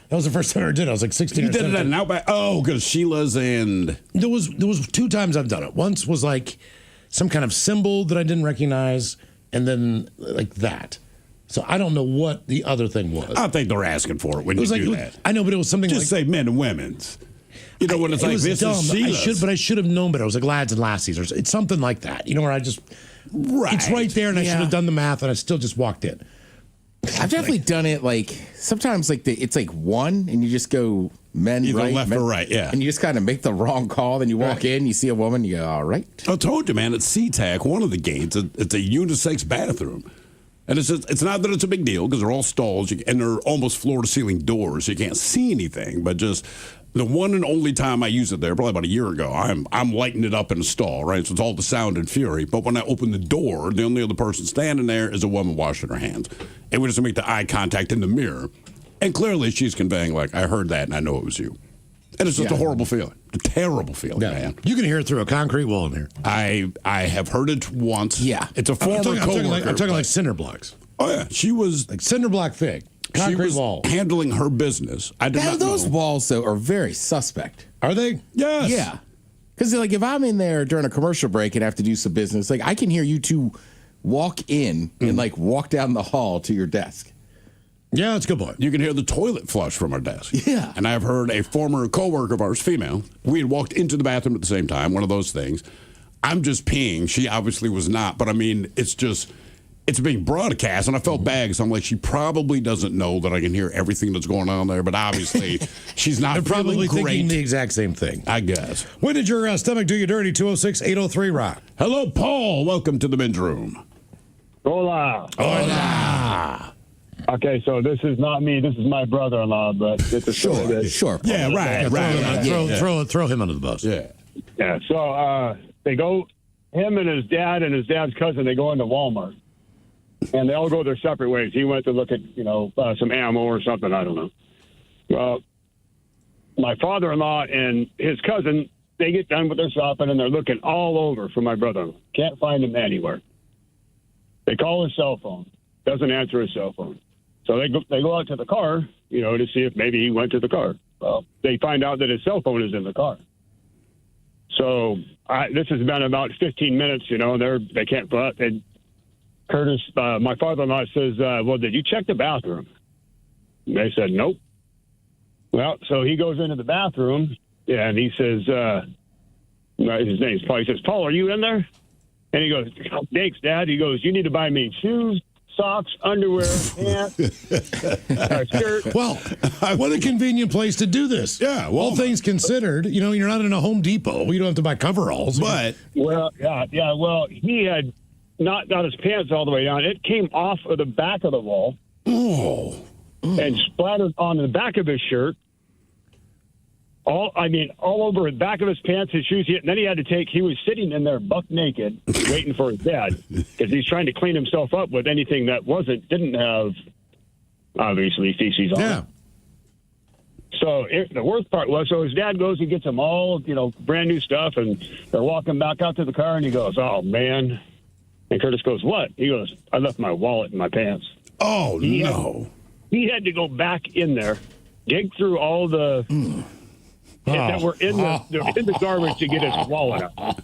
That was the first time I ever did it. I was like 16 You or did it 17. at an Outback? Oh, because Sheila's and... There was 2 times I've done it. Once was like some kind of symbol that I didn't recognize, and then like that. So I don't know what the other thing was. I think they're asking for it when It was you like do that. I know, but it was something Just like say men and women's. You know, when it's it like, was this dumb. is Sheila's. I should have known better. It was like lads and lassies, or it's something like that. You know, where I just it's right there, and I should have done the math, and I still just walked in. I've definitely done it like sometimes like it's like one and you just go men Either right, left men, or right, yeah. and you just kind of make the wrong call. Then you walk in, you see a woman, you go, all right. I told you, man, at SeaTac, one of the gates, it's a unisex bathroom. And it's not that it's a big deal because they're all stalls and they're almost floor to ceiling doors, so you can't see anything. But just the one and only time I used it there, probably about a year ago, I'm lighting it up in a stall, right? So it's all the sound and fury. But when I open the door, the only other person standing there is a woman washing her hands. And we just make the eye contact in the mirror. And clearly she's conveying, like, I heard that and I know it was you. And it's just a horrible feeling, a terrible feeling, man. You can hear it through a concrete wall in here. I have heard it once. Yeah. It's a former coworker. I'm talking like cinder blocks. Oh, yeah. She was Like cinder block thick. Concrete she was wall. handling her business. I did not Those know. walls though are very suspect. Are they? Yes. Yeah, because like if I'm in there during a commercial break and have to do some business, like I can hear you two walk in and like walk down the hall to your desk. Yeah, that's a good point. You can hear the toilet flush from our desk. Yeah. And I've heard a former coworker of ours, female, we had walked into the bathroom at the same time, one of those things. I'm just peeing. She obviously was not, but I mean, it's being broadcast, and I felt bad because I'm like, she probably doesn't know that I can hear everything that's going on there, but obviously she's not They're probably feeling thinking great, the exact same thing. I guess. When did your stomach do you dirty? 206-803-ROCK. Hello, Paul. Welcome to the men's room. Hola. Hola. Okay, so this is not me. This is my brother-in-law, but it's a Sure. Yeah, right. Throw him under the bus. Yeah. Yeah, so they go, him and his dad and his dad's cousin, they go into Walmart. And they all go their separate ways. He went to look at, some ammo or something. I don't know. Well, my father-in-law and his cousin, they get done with their shopping, and they're looking all over for my brother-in-law. Can't find him anywhere. They call his cell phone. Doesn't answer his cell phone. So they go out to the car, to see if maybe he went to the car. Well, they find out that his cell phone is in the car. So this has been about 15 minutes, they can't go out. And Curtis, my father-in-law says, well, did you check the bathroom? And they said, nope. Well, so he goes into the bathroom, and he says, his name's Paul. He says, Paul, are you in there? And he goes, thanks, Dad. He goes, you need to buy me shoes, socks, underwear, pants, shirt. Well, what a convenient place to do this. Yeah, all things considered, you're not in a Home Depot. You don't have to buy coveralls. But well, yeah. Well, he had not got his pants all the way down. It came off of the back of the wall. And splattered on the back of his shirt. All over the back of his pants, his shoes. And then he was sitting in there buck naked, waiting for his dad, because he's trying to clean himself up with anything that didn't have, obviously, feces on it. So the worst part was, his dad goes and gets him all, brand new stuff, and they're walking back out to the car, and he goes, oh, man. And Curtis goes, what? He goes, I left my wallet in my pants. Oh, no. He had to go back in there, dig through all the that were in the garbage to get his wallet out.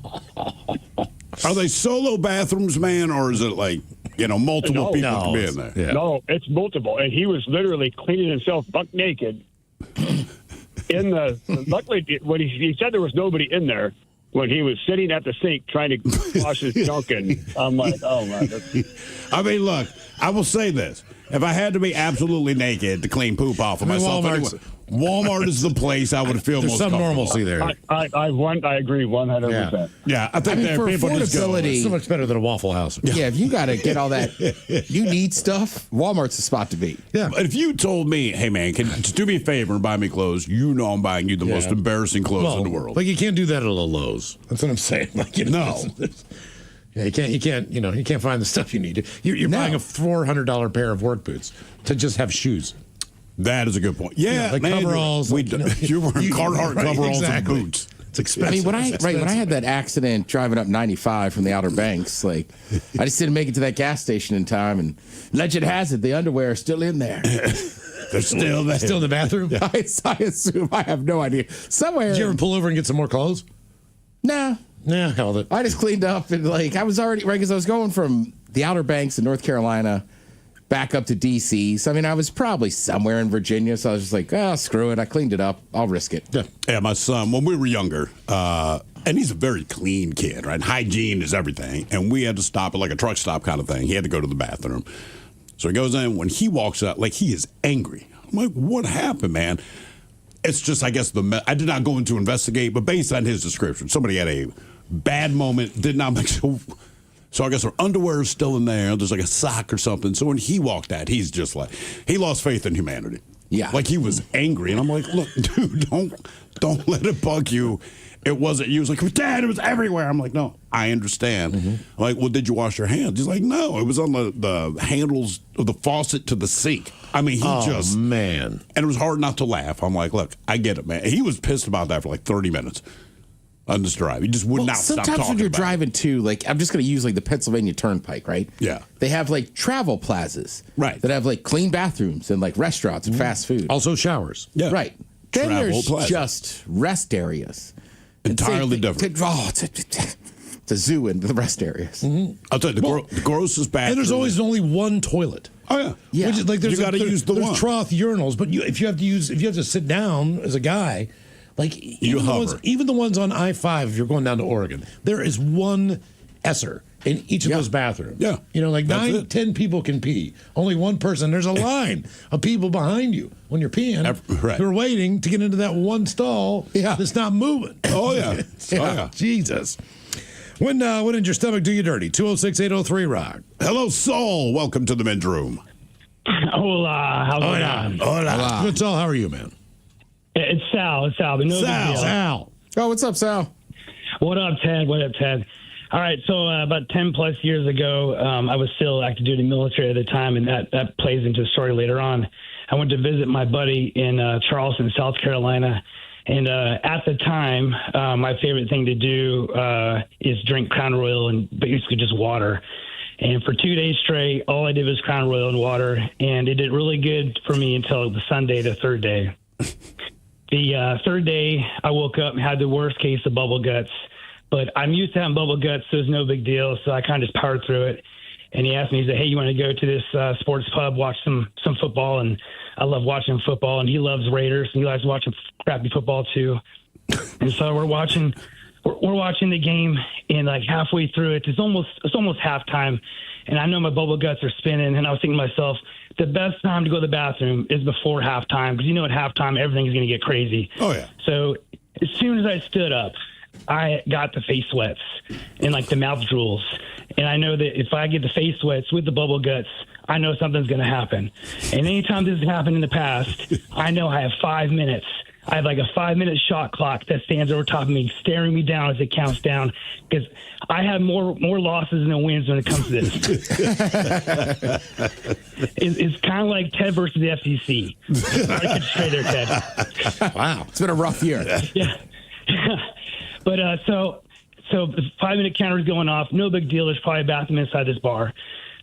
Are they solo bathrooms, man, or is it like, multiple people can be in there? Yeah. No, it's multiple. And he was literally cleaning himself buck naked luckily, when he said there was nobody in there, when he was sitting at the sink trying to wash his junk, and I'm like, oh, my God. Look, I will say this. If I had to be absolutely naked to clean poop off of myself, Walmart is the place I would feel There's most some comfortable. normalcy there. I agree 100%. Yeah, I think there for are people just go. affordability, So much better than a Waffle House. yeah, if you got to get all that, you need stuff, Walmart's the spot to be. Yeah. But if you told me, hey, man, just do me a favor and buy me clothes, I'm buying you the most embarrassing clothes in the world. Like, you can't do that at a Lowe's. That's what I'm saying. Like, No. Yeah, you can't find the stuff you need. You're buying a $400 pair of work boots to just have shoes. That is a good point. Yeah, like man, coveralls. you're wearing Carhartt coveralls and boots. It's expensive. when I had that accident driving up 95 from the Outer Banks, like I just didn't make it to that gas station in time, and legend has it the underwear is still in there. They're still there. Still in the bathroom? I assume. I have no idea. Somewhere. Did you ever pull over and get some more clothes? Nah. Yeah, hell it. I just cleaned up and I was already right because I was going from the Outer Banks in North Carolina back up to D.C. So I was probably somewhere in Virginia. So I was just like, oh, screw it. I cleaned it up. I'll risk it. Yeah, my son, when we were younger, and he's a very clean kid, right? Hygiene is everything. And we had to stop at like a truck stop kind of thing. He had to go to the bathroom. So he goes in. When he walks out, he is angry. I'm like, what happened, man? It's just, I guess, I did not go in to investigate, but based on his description, somebody had a bad moment, did not make so I guess her underwear is still in there. There's like a sock or something. So when he walked out, he's just he lost faith in humanity. Yeah. He was angry. And I'm like, look, dude, don't let it bug you. It wasn't you. He was like, Dad, it was everywhere. I'm like, no, I understand. I'm like, well, did you wash your hands? He's like, no, it was on the handles of the faucet to the sink. Man. And it was hard not to laugh. I'm like, look, I get it, man. He was pissed about that for 30 minutes on this drive. He just would not stop talking sometimes when you're about driving too, I'm just going to use the Pennsylvania Turnpike, right? Yeah. They have travel plazas. Right. That have clean bathrooms and restaurants and fast food. Also showers. Yeah. Right. Then Travel there's plaza. just rest areas. Entirely different. It's a zoo in the rest areas. I'll tell you, the grossest bathroom. And there's always only one toilet. Oh, yeah. Yeah. Which is, You gotta use the there's one. trough urinals, but if you have to sit down as a guy, even the ones on I-5, if you're going down to Oregon, there is one esser in each of those bathrooms. Yeah. 10 people can pee. Only one person. There's a line of people behind you when you're peeing Right. who are waiting to get into that one stall that's not moving. Oh, yeah. Oh, yeah. Jesus. When did your stomach do you dirty? 206-803-ROCK. Hello, Saul. Welcome to the men's room. Hola, how's it going? Hola. Good, Saul. How are you, man? It's Sal. But no big deal. Sal. Oh, what's up, Sal? What up, Ted? All right, so about 10 plus years ago, I was still active duty military at the time, and that plays into the story later on. I went to visit my buddy in Charleston, South Carolina. And at the time, my favorite thing to do is drink Crown Royal and basically just water. And for 2 days straight, all I did was Crown Royal and water. And it did really good for me until the Sunday, the third day. The third day, I woke up and had the worst case of bubble guts. But I'm used to having bubble guts, so it's no big deal. So I kind of just powered through it. And he asked me, he said, hey, you want to go to this sports pub, watch some football? And I love watching football, and he loves Raiders, and he likes watching crappy football too. And so we're watching the game, and halfway through it, it's almost halftime, and I know my bubble guts are spinning, and I was thinking to myself, the best time to go to the bathroom is before halftime, because at halftime everything's going to get crazy. Oh, yeah. So as soon as I stood up, I got the face sweats and the mouth drools. And I know that if I get the face sweats with the bubble guts, I know something's going to happen. And anytime this has happened in the past, I know I have 5 minutes. I have a 5-minute shot clock that stands over top of me, staring me down as it counts down, because I have more losses than wins when it comes to this. It's kind of like Ted versus the FCC. I could straight there, Ted. Wow. It's been a rough year. Yeah. But so the 5-minute counter is going off. No big deal. There's probably a bathroom inside this bar.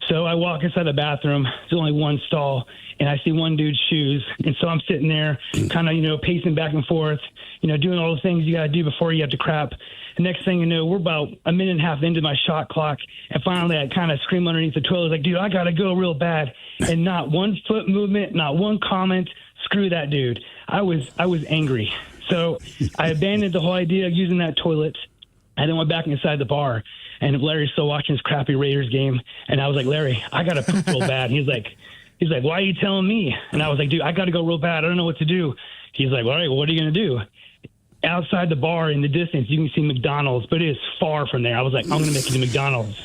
So I walk inside the bathroom. There's only one stall, and I see one dude's shoes. And so I'm sitting there kind of, pacing back and forth, doing all the things you got to do before you have to crap. The next thing you know, we're about a minute and a half into my shot clock. And finally, I kind of scream underneath the toilet, like, dude, I got to go real bad. And not one foot movement, not one comment. Screw that dude. I was angry. So I abandoned the whole idea of using that toilet. I then went back inside the bar, and Larry's still watching his crappy Raiders game. And I was like, Larry, I got to poop real bad. And he's like, why are you telling me? And I was like, dude, I got to go real bad. I don't know what to do. He's like, all right, well, what are you going to do? Outside the bar in the distance, you can see McDonald's, but it is far from there. I was like, I'm going to make it to McDonald's.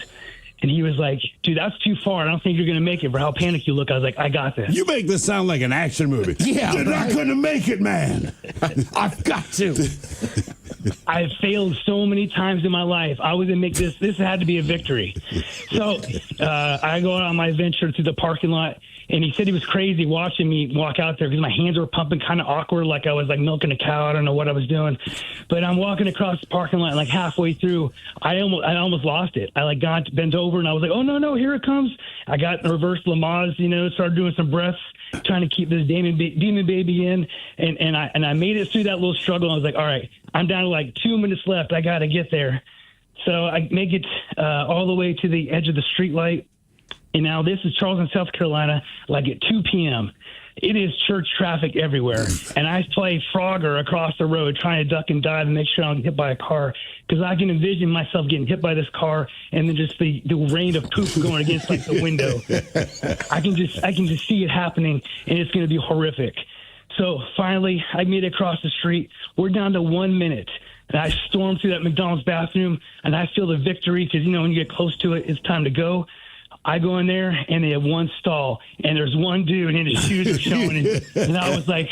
And he was like, dude, that's too far. I don't think you're going to make it for how panicked you look. I was like, I got this. You make this sound like an action movie. Yeah, You're not going to make it, man. I've got to. I've failed so many times in my life. I was going to make this. This had to be a victory. So I go out on my venture to the parking lot, and he said he was crazy watching me walk out there because my hands were pumping kind of awkward, like I was milking a cow. I don't know what I was doing. But I'm walking across the parking lot, and halfway through, I almost lost it. I got bent over, and I was like, oh, no, here it comes. I got in reverse Lamaze, started doing some breaths. trying to keep this demon baby in. And I made it through that little struggle. I was like, all right, I'm down to like 2 minutes left. I got to get there. So I make it all the way to the edge of the street light. And now this is Charleston, South Carolina, like at 2 p.m. It is church traffic everywhere. And I play Frogger across the road trying to duck and dive and make sure I don't get hit by a car, because I can envision myself getting hit by this car and then just the rain of poop going against like the window. I can just see it happening, and it's going to be horrific. So finally, I made it across the street. We're down to 1 minute. And I storm through that McDonald's bathroom, and I feel the victory because, when you get close to it, it's time to go. I go in there, and they have one stall, and there's one dude, and his shoes are showing. And I was like,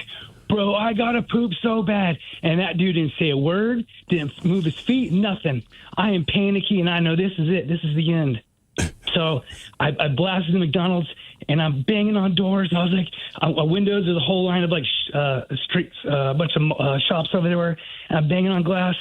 bro, I got to poop so bad. And that dude didn't say a word, didn't move his feet, nothing. I am panicky, and I know this is it. This is the end. So I blasted the McDonald's, and I'm banging on doors. I was like, windows, there's a whole line of like streets, a bunch of shops over there. And I'm banging on glass.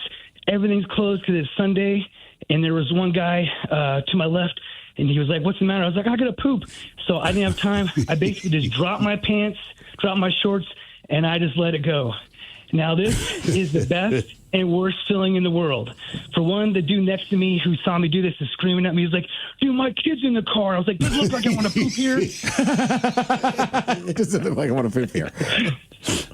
Everything's closed because it's Sunday. And there was one guy to my left, and he was like, what's the matter? I was like, I got to poop. So I didn't have time. I basically just dropped my pants, dropped my shorts, and I just let it go. Now, this is the best and worst feeling in the world. For one, the dude next to me who saw me do this is screaming at me. He's like, dude, my kid's in the car. I was like, does it look like I want to poop here? It doesn't look like I want to poop here.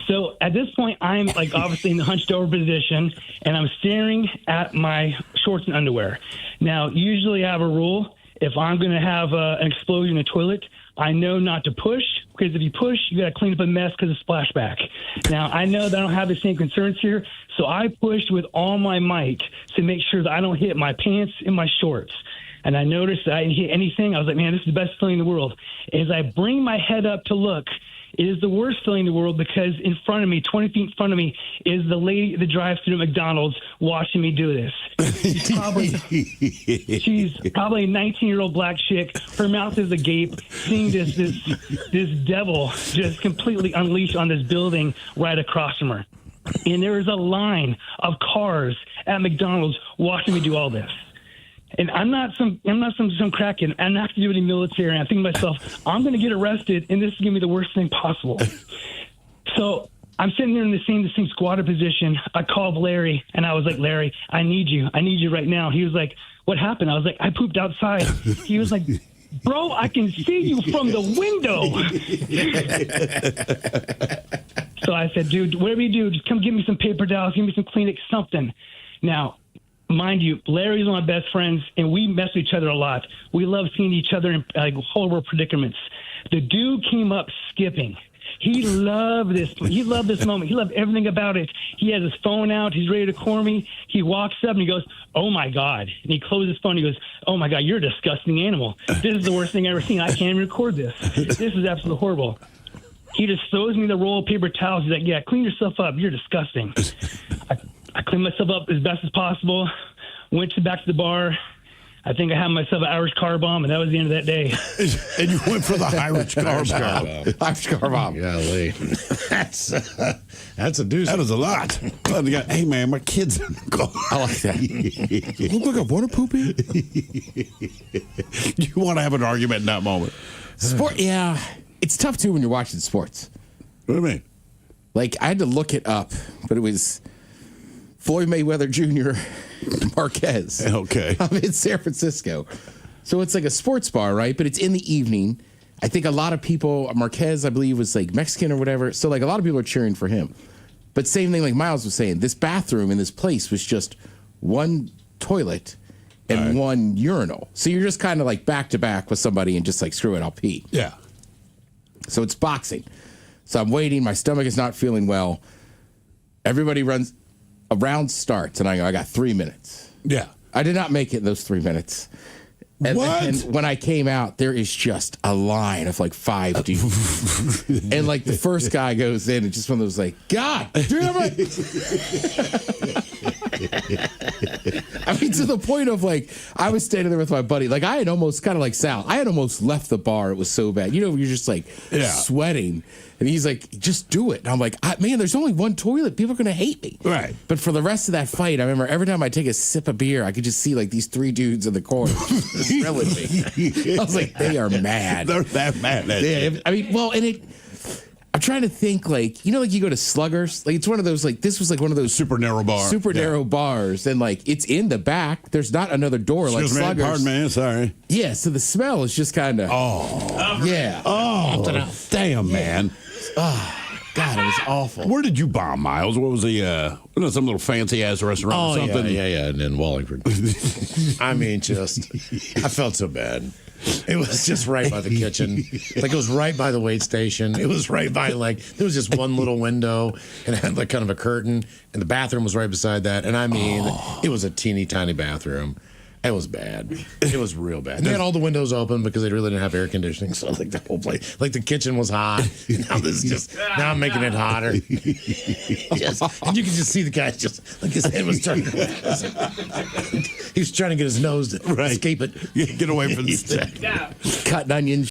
So at this point, I'm like obviously in the hunched over position, and I'm staring at my shorts and underwear. Now, usually I have a rule. If I'm going to have an explosion in a toilet, I know not to push, because if you push, you got to clean up a mess because of splashback. Now, I know that I don't have the same concerns here, so I pushed with all my might to make sure that I don't hit my pants and my shorts. And I noticed that I didn't hit anything. I was like, man, this is the best feeling in the world. As I bring my head up to look, it is the worst feeling in the world, because in front of me, 20 feet in front of me, is the lady at the drive-thru at McDonald's watching me do this. She's probably a 19-year-old black chick. Her mouth is agape, seeing this devil just completely unleashed on this building right across from her. And there is a line of cars at McDonald's watching me do all this. And I'm not some crackhead. I'm not active duty military. And I think to myself, I'm going to get arrested, and this is going to be the worst thing possible. So I'm sitting there in the same squatter position. I called Larry, and I was like, Larry, I need you right now. He was like, what happened? I was like, I pooped outside. He was like, bro, I can see you from the window. So I said, dude, whatever you do, just come give me some paper towels, give me some Kleenex, something. Now, mind you, Larry's one of my best friends, and we mess with each other a lot. We love seeing each other in like horrible predicaments. The dude came up skipping. He loved this. He loved this moment. He loved everything about it. He has his phone out. He's ready to corner me. He walks up and he goes, oh, my God. And he closes his phone. He goes, oh, my God, you're a disgusting animal. This is the worst thing I've ever seen. I can't even record this. This is absolutely horrible. He just throws me the roll of paper towels. He's like, yeah, clean yourself up. You're disgusting. I cleaned myself up as best as possible, went back to the bar. I think I had myself an Irish car bomb, and that was the end of that day. And you went for the Irish car bomb. Irish car bomb. Golly. That's a deuce. That is a lot. Hey, man, my kid's in the car. I like that. Look like I want to poop here. You want to have an argument in that moment. Sport, yeah. It's tough, too, when you're watching sports. What do you mean? Like, I had to look it up, but it was Floyd Mayweather Jr., Marquez. Okay. I'm in San Francisco. So it's like a sports bar, right? But it's in the evening. I think a lot of people, Marquez, I believe, was like Mexican or whatever. So like a lot of people are cheering for him. But same thing like Miles was saying, this bathroom in this place was just one toilet and one urinal. So you're just kind of like back to back with somebody and just like, screw it, I'll pee. Yeah. So it's boxing. So I'm waiting. My stomach is not feeling well. Everybody runs. A round starts, and I go, I got 3 minutes. Yeah. I did not make it in those 3 minutes. And, What? And when I came out, there is just a line of like 5 dudes. And like the first guy goes in, and just one of those like, God, damn it. I mean, to the point of like, I was standing there with my buddy. Like, I had almost kind of like Sal. I had almost left the bar. It was so bad. You know, you're just like sweating. And he's like, just do it. And I'm like, man, there's only one toilet. People are going to hate me. Right. But for the rest of that fight, I remember every time I take a sip of beer, I could just see like these 3 dudes in the corner just grilling me. I was like, they are mad. They're that mad. Yeah, I mean, well, and I'm trying to think, like, you know, like you go to Sluggers, like it's one of those, like this was like one of those Super narrow bar. super narrow bars, and like it's in the back. There's not another door like Excuse me, Sluggers. pardon me, sorry. Yeah, so the smell is just kind of yeah. Oh, damn, man. God, it was awful. Where did you bomb, Miles? What was the some little fancy ass restaurant or something? yeah, and in Wallingford. I mean, just I felt so bad. It was just right by the kitchen, like it was right by the wait station. It was right by there was just one little window and it had like kind of a curtain, and the bathroom was right beside that. And I mean, it was a teeny tiny bathroom. It was bad. It was real bad. And they had all the windows open because they really didn't have air conditioning. So like the whole place, like the kitchen was hot. And now now I'm making it hotter. And you can just see the guy just like his head was turning. He was trying to get his nose to escape it. Get away from the Cutting onions.